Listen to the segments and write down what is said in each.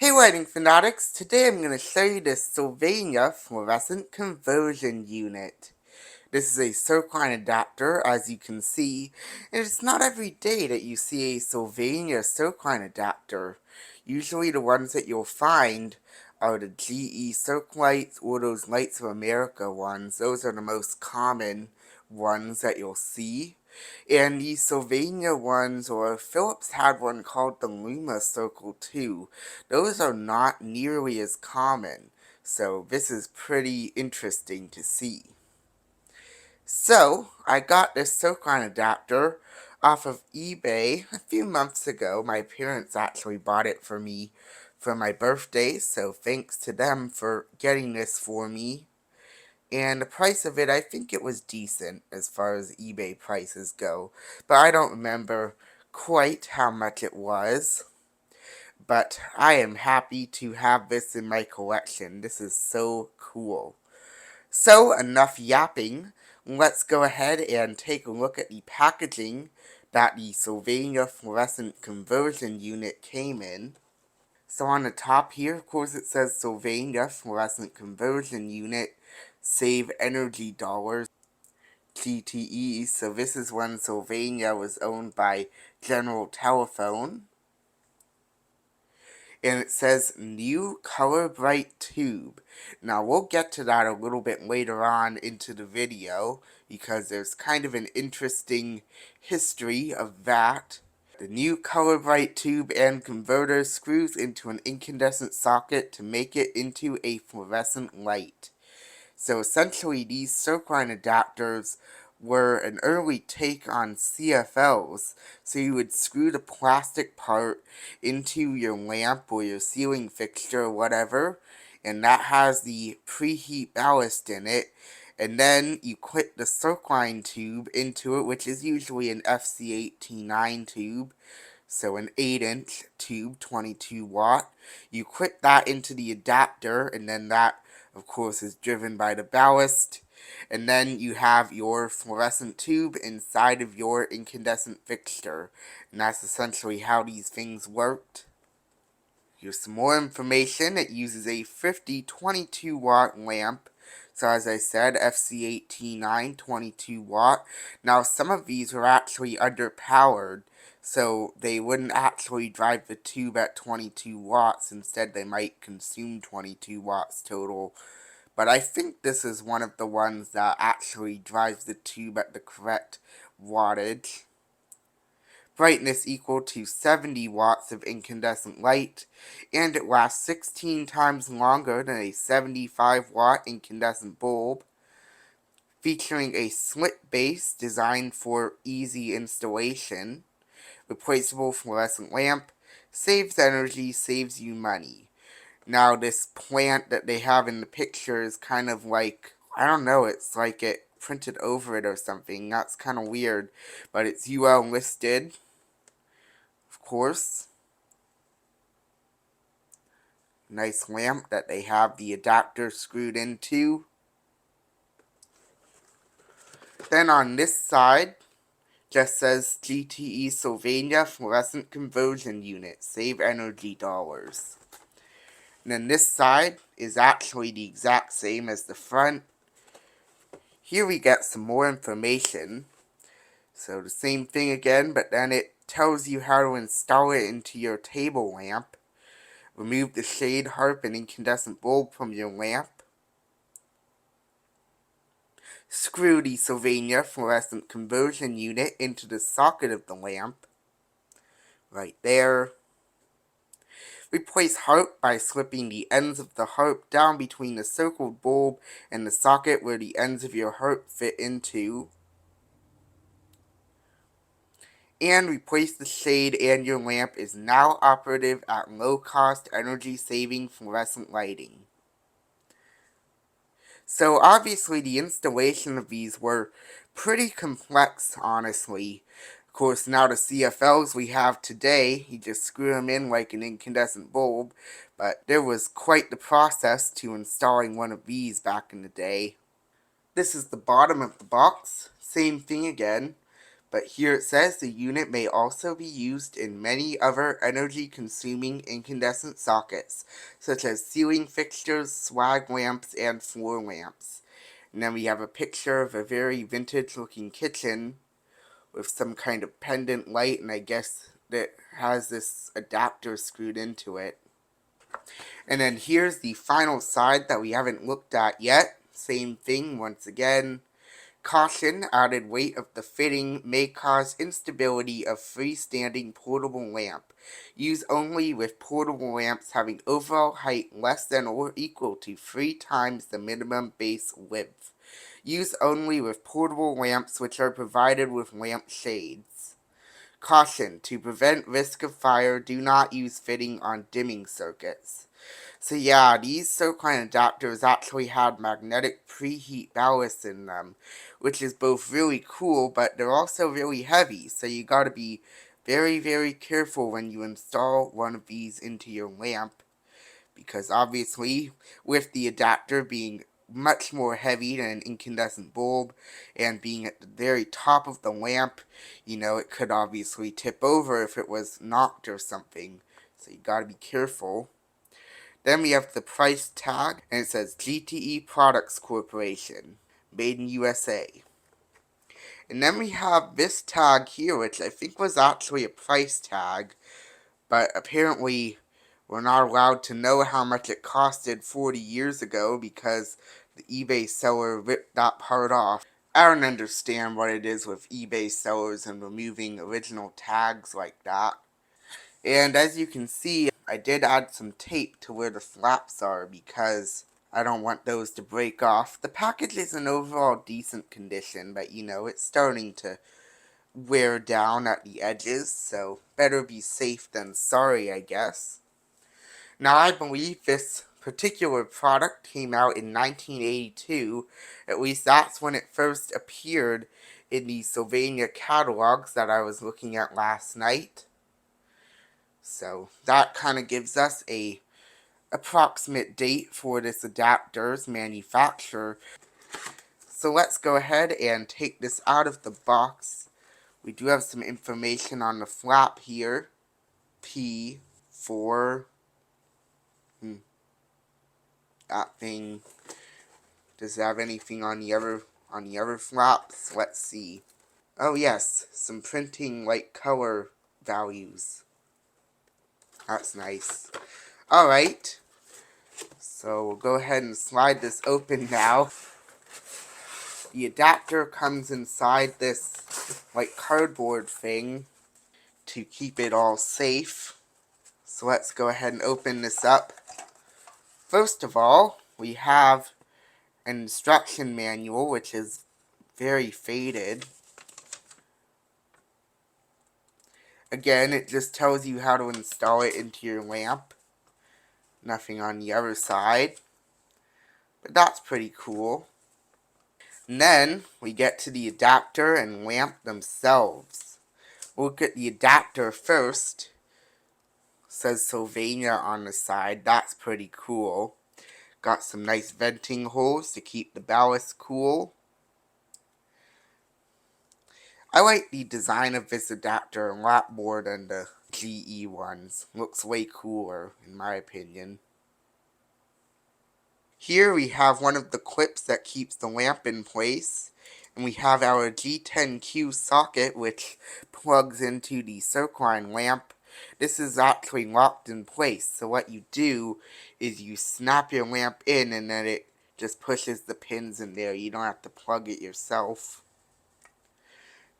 Hey lighting fanatics, today I'm going to show you the Sylvania fluorescent conversion unit. This is a Circline adapter, as you can see, and it's not every day that you see a Sylvania Circline adapter. Usually the ones that you'll find are the GE Circlites or those Lights of America ones. Those are the most common ones that you'll see. And the Sylvania ones, or Philips had one called the Luma Circle too. Those are not nearly as common, so this is pretty interesting to see. So, I got this Circline adapter off of eBay a few months ago. My parents actually bought it for me for my birthday, so thanks to them for getting this for me. And the price of it, I think it was decent as far as eBay prices go, but I don't remember quite how much it was. But I am happy to have this in my collection. This is so cool. So, enough yapping. Let's go ahead and take a look at the packaging that the Sylvania fluorescent conversion unit came in. So on the top here, of course, it says Sylvania fluorescent conversion unit, save energy dollars, GTE. So this is when Sylvania was owned by General Telephone. And it says new Color-Brite tube. Now we'll get to that a little bit later on into the video because there's kind of an interesting history of that. The new Color-Brite tube and converter screws into an incandescent socket to make it into a fluorescent light. So essentially these Circline adapters were an early take on CFLs. So you would screw the plastic part into your lamp or your ceiling fixture or whatever, and that has the preheat ballast in it. And then you clip the Circline tube into it, which is usually an FC800 tube, so an 8-inch tube, 22 watt. You clip that into the adapter, and then that, of course, is driven by the ballast. And then you have your fluorescent tube inside of your incandescent fixture. And that's essentially how these things worked. Here's some more information. It uses a 50 22 watt lamp. So as I said, FC800 22 watt. Now some of these were actually underpowered, so they wouldn't actually drive the tube at 22 watts. Instead they might consume 22 watts total. But I think this is one of the ones that actually drives the tube at the correct wattage. Brightness equal to 70 watts of incandescent light, and it lasts 16 times longer than a 75 watt incandescent bulb, featuring a slit base designed for easy installation, replaceable fluorescent lamp, saves energy, saves you money. Now this plant that they have in the picture is kind of like, I don't know, it's like it printed over it or something. That's kind of weird, but it's UL listed. Of course, nice lamp that they have the adapter screwed into. Then on this side, just says GTE Sylvania fluorescent conversion unit, save energy dollars. And then this side is actually the exact same as the front. Here we get some more information. So the same thing again, but then it tells you how to install it into your table lamp. Remove the shade, harp, and incandescent bulb from your lamp. Screw the Sylvania fluorescent conversion unit into the socket of the lamp. Right there. Replace harp by slipping the ends of the harp down between the circled bulb and the socket where the ends of your harp fit into. And replace the shade, and your lamp is now operative at low-cost, energy-saving fluorescent lighting. So obviously the installation of these were pretty complex, honestly. Of course, now the CFLs we have today, you just screw them in like an incandescent bulb, but there was quite the process to installing one of these back in the day. This is the bottom of the box. Same thing again. But here it says the unit may also be used in many other energy-consuming incandescent sockets, such as ceiling fixtures, swag lamps, and floor lamps. And then we have a picture of a very vintage-looking kitchen with some kind of pendant light, and I guess that has this adapter screwed into it. And then here's the final side that we haven't looked at yet. Same thing once again. Caution, added weight of the fitting may cause instability of freestanding portable lamp. Use only with portable lamps having overall height less than or equal to 3 times the minimum base width. Use only with portable lamps which are provided with lamp shades. Caution, to prevent risk of fire, do not use fitting on dimming circuits. So yeah, these Circline adapters actually had magnetic preheat ballasts in them, which is both really cool, but they're also really heavy, so you gotta be very, very careful when you install one of these into your lamp, because obviously, with the adapter being much more heavy than an incandescent bulb, and being at the very top of the lamp, it could obviously tip over if it was knocked or something, so you gotta be careful. Then we have the price tag, and it says GTE Products Corporation, made in USA. And then we have this tag here, which I think was actually a price tag, but apparently we're not allowed to know how much it costed 40 years ago because the eBay seller ripped that part off. I don't understand what it is with eBay sellers and removing original tags like that. And as you can see, I did add some tape to where the flaps are because I don't want those to break off. The package is in overall decent condition, but it's starting to wear down at the edges, so better be safe than sorry, I guess. Now, I believe this particular product came out in 1982. At least that's when it first appeared in the Sylvania catalogs that I was looking at last night. So that kind of gives us a approximate date for this adapter's manufacture. So let's go ahead and take this out of the box. We do have some information on the flap here. P4. That thing. Does it have anything on the other flaps? Let's see. Oh yes, some printing like color values. That's nice. Alright. So we'll go ahead and slide this open now. The adapter comes inside this like cardboard thing to keep it all safe. So let's go ahead and open this up. First of all, we have an instruction manual, which is very faded. Again, it just tells you how to install it into your lamp. Nothing on the other side. But that's pretty cool. And then we get to the adapter and lamp themselves. We'll look at the adapter first. It says Sylvania on the side. That's pretty cool. Got some nice venting holes to keep the ballast cool. I like the design of this adapter a lot more than the GE ones. Looks way cooler, in my opinion. Here we have one of the clips that keeps the lamp in place. And we have our G10Q socket, which plugs into the Circline lamp. This is actually locked in place, so what you do is you snap your lamp in and then it just pushes the pins in there. You don't have to plug it yourself.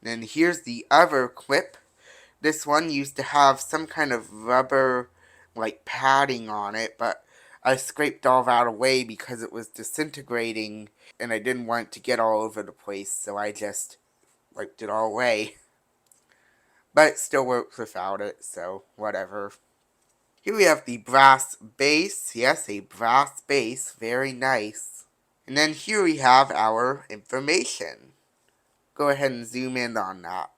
Then here's the other clip. This one used to have some kind of rubber like padding on it, but I scraped all that away because it was disintegrating and I didn't want it to get all over the place, so I just wiped it all away. But it still works without it, so whatever. Here we have the brass base. Yes, a brass base. Very nice. And then here we have our information. Go ahead and zoom in on that.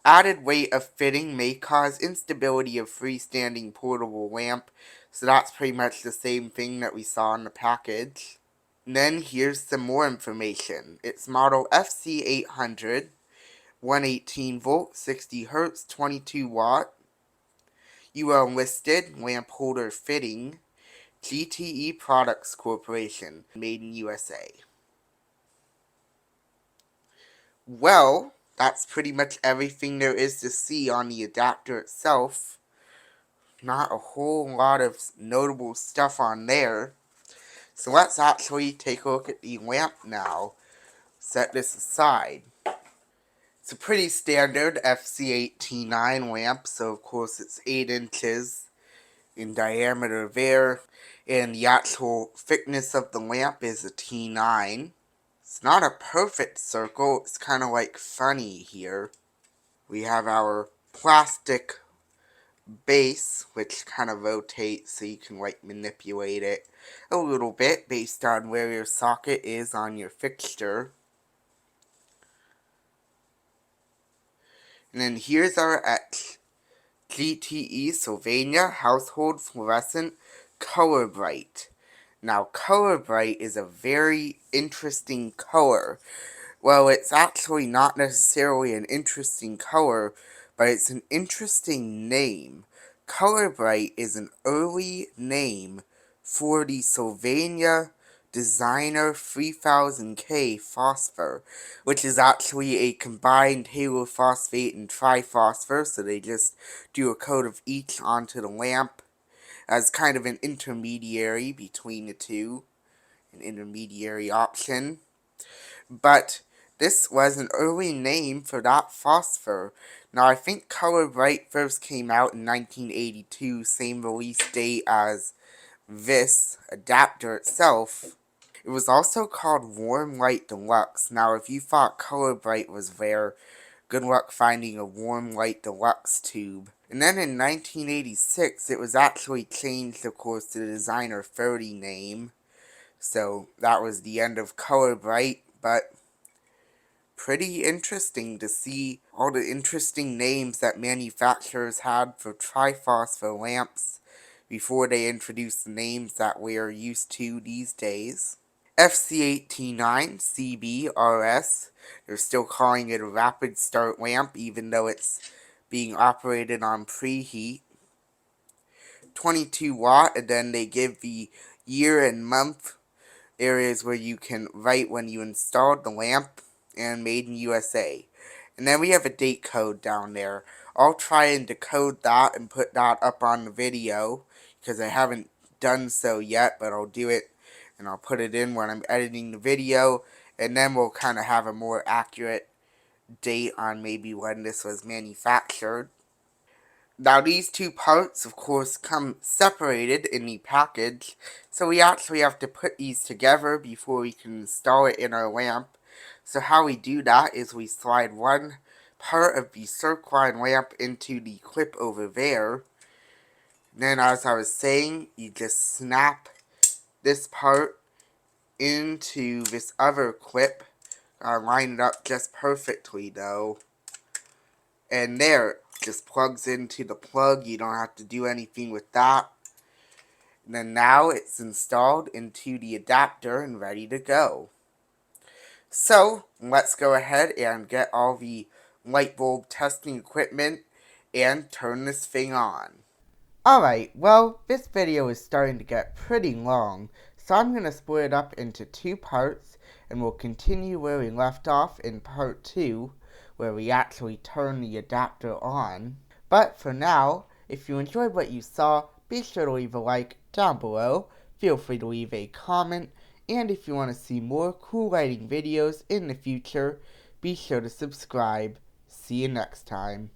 Added weight of fitting may cause instability of freestanding portable lamp. So that's pretty much the same thing that we saw in the package. And then here's some more information. It's model FC800. 118 volt, 60 hertz, 22 watt. UL listed, lamp holder fitting, GTE Products Corporation, made in USA. Well, that's pretty much everything there is to see on the adapter itself. Not a whole lot of notable stuff on there. So let's actually take a look at the lamp now. Set this aside. It's a pretty standard FC800 lamp, so of course it's 8 inches in diameter there, and the actual thickness of the lamp is a T9. It's not a perfect circle, it's kind of like funny here. We have our plastic base, which kind of rotates so you can like manipulate it a little bit based on where your socket is on your fixture. And then here's our GTE Sylvania Household Fluorescent Color-Brite. Now, Color-Brite is a very interesting color. Well, it's actually not necessarily an interesting color, but it's an interesting name. Color-Brite is an early name for the Sylvania Designer 3000K phosphor, which is actually a combined halophosphate and triphosphor, so they just do a coat of each onto the lamp as kind of an intermediary between the two, an intermediary option. But this was an early name for that phosphor. Now, I think Color-Brite first came out in 1982, same release date as this adapter itself. It was also called Warm Lite Deluxe. Now, if you thought Color-Brite was rare, good luck finding a Warm Lite Deluxe tube. And then in 1986, it was actually changed, of course, to the Designer 30 name. So that was the end of Color-Brite, but pretty interesting to see all the interesting names that manufacturers had for triphosphor lamps before they introduced the names that we are used to these days. FC800 CBRS, they're still calling it a rapid start lamp even though it's being operated on preheat. 22 watt, and then they give the year and month areas where you can write when you installed the lamp, and made in USA. And then we have a date code down there. I'll try and decode that and put that up on the video, because I haven't done so yet, but I'll do it, and I'll put it in when I'm editing the video, and then we'll kind of have a more accurate date on maybe when this was manufactured. Now, these two parts, of course, come separated in the package, so we actually have to put these together before we can install it in our lamp. So how we do that is we slide one part of the Circline lamp into the clip over there. Then, as I was saying, you just snap this part into this other clip. Line it up just perfectly, though. And there, just plugs into the plug. You don't have to do anything with that. And then now it's installed into the adapter and ready to go. So, let's go ahead and get all the light bulb testing equipment and turn this thing on. Alright, well, this video is starting to get pretty long, so I'm going to split it up into two parts, and we'll continue where we left off in part 2, where we actually turn the adapter on. But for now, if you enjoyed what you saw, be sure to leave a like down below, feel free to leave a comment, and if you want to see more cool lighting videos in the future, be sure to subscribe. See you next time.